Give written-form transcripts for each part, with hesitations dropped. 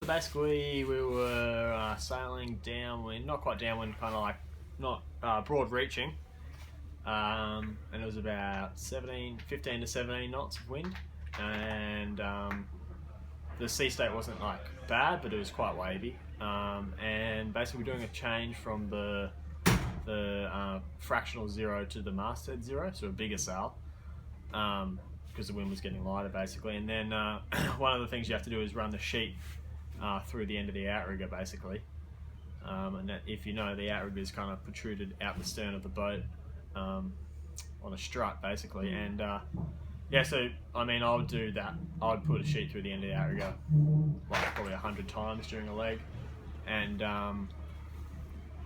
basically we were sailing downwind, not quite downwind, kind of like not broad reaching, and it was about 15 to 17 knots of wind, and the sea state wasn't like bad, but it was quite wavy, and basically we're doing a change from the fractional zero to the masthead zero, so a bigger sail, because the wind was getting lighter basically. And then one of the things you have to do is run the sheet through the end of the outrigger basically, and that, if you know, the outrigger is kind of protruded out the stern of the boat on a strut basically. And yeah, so I mean, I would do that. I would put a sheet through the end of the outrigger like probably 100 times during a leg, and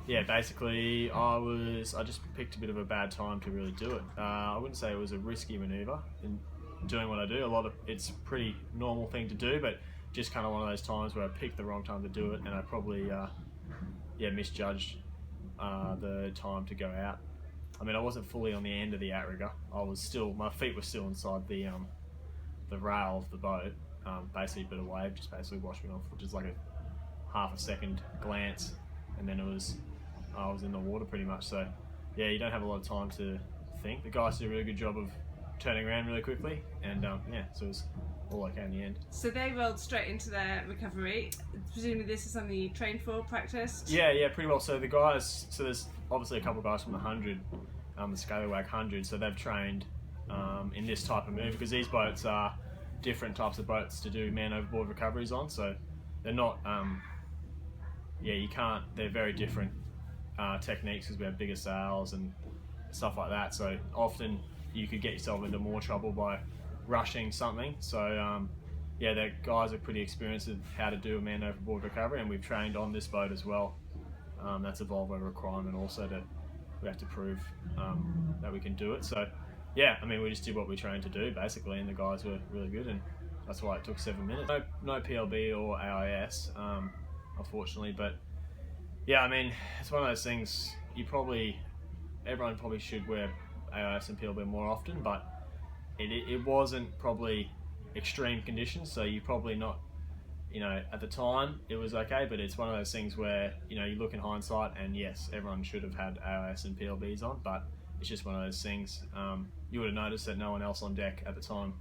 yeah, basically I just picked a bit of a bad time to really do it. I wouldn't say it was a risky manoeuvre in doing what I do. It's a pretty normal thing to do, but just kind of one of those times where I picked the wrong time to do it, and I probably misjudged the time to go out. I mean, I wasn't fully on the end of the outrigger. My feet were still inside the rail of the boat. Basically, a bit of wave just basically washed me off, which is like a half a second glance, and then I was in the water pretty much. So yeah, you don't have a lot of time to think. The guys did a really good job of turning around really quickly, and yeah, so it was all okay in the end. So they rolled straight into their recovery. Presumably this is something you trained for, practiced? Yeah, pretty well. So the guys, there's obviously a couple of guys from the 100, the Scallywag 100, so they've trained in this type of move, because these boats are different types of boats to do man overboard recoveries on. So they're not, they're very different techniques, because we have bigger sails and stuff like that. So often you could get yourself into more trouble by rushing something. So yeah, the guys are pretty experienced in how to do a man overboard recovery, and we've trained on this boat as well. That's a Volvo requirement also, we have to prove that we can do it. So yeah, I mean, we just did what we trained to do basically, and the guys were really good, and that's why it took 7 minutes. No PLB or AIS, unfortunately, but yeah, I mean, it's one of those things, everyone probably should wear AIS and PLB more often, but it wasn't probably extreme conditions, so you probably not, at the time it was okay, but it's one of those things where, you look in hindsight and yes, everyone should have had AIS and PLBs on, but it's just one of those things. You would have noticed that no one else on deck at the time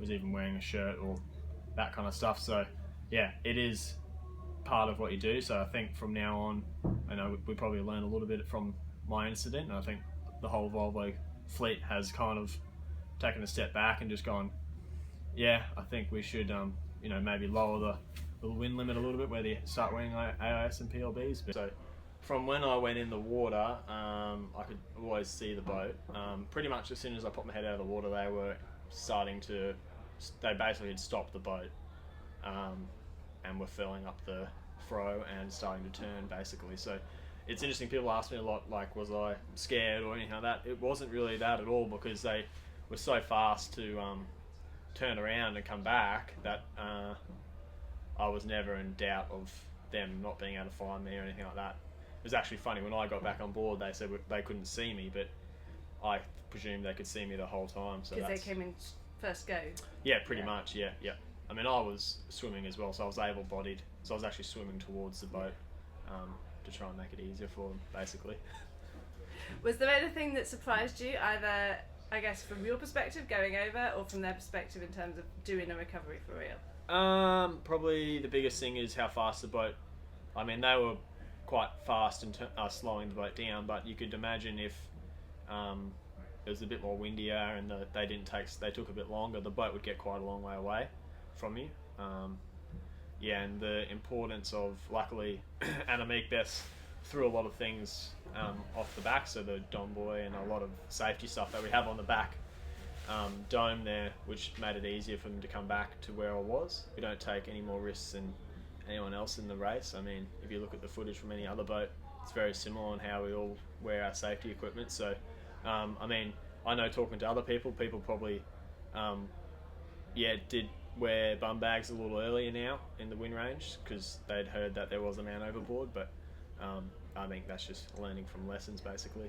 was even wearing a shirt or that kind of stuff, so yeah, it is part of what you do. So I think from now on, I know we probably learned a little bit from my incident, and I think the whole Volvo fleet has kind of taken a step back and just gone, yeah, I think we should maybe lower the wind limit a little bit where they start wearing AIS and PLBs. So from when I went in the water, I could always see the boat. Pretty much as soon as I put my head out of the water, they basically had stopped the boat, and were filling up the fro and starting to turn basically. So it's interesting, people ask me a lot, like, was I scared or anything like that? It wasn't really that at all, because they were so fast to turn around and come back that I was never in doubt of them not being able to find me or anything like that. It was actually funny, when I got back on board, they said they couldn't see me, but I presumed they could see me the whole time. Because they came in first go? Yeah, pretty much, yeah. I mean, I was swimming as well, so I was able-bodied, so I was actually swimming towards the boat to try and make it easier for them, basically. Was there anything that surprised you, either, I guess, from your perspective going over, or from their perspective in terms of doing a recovery for real? Probably the biggest thing is how fast the boat, I mean, they were quite fast in slowing the boat down, but you could imagine if it was a bit more windier and they took a bit longer, the boat would get quite a long way away from you. Yeah, and the importance of, luckily, Annemiek Bess threw a lot of things off the back, so the dome buoy and a lot of safety stuff that we have on the back dome there, which made it easier for them to come back to where I was. We don't take any more risks than anyone else in the race. I mean, if you look at the footage from any other boat, it's very similar on how we all wear our safety equipment. So I mean, I know, talking to other people probably did wear bum bags a little earlier now in the wind range, because they'd heard that there was a man overboard, but I think that's just learning from lessons basically.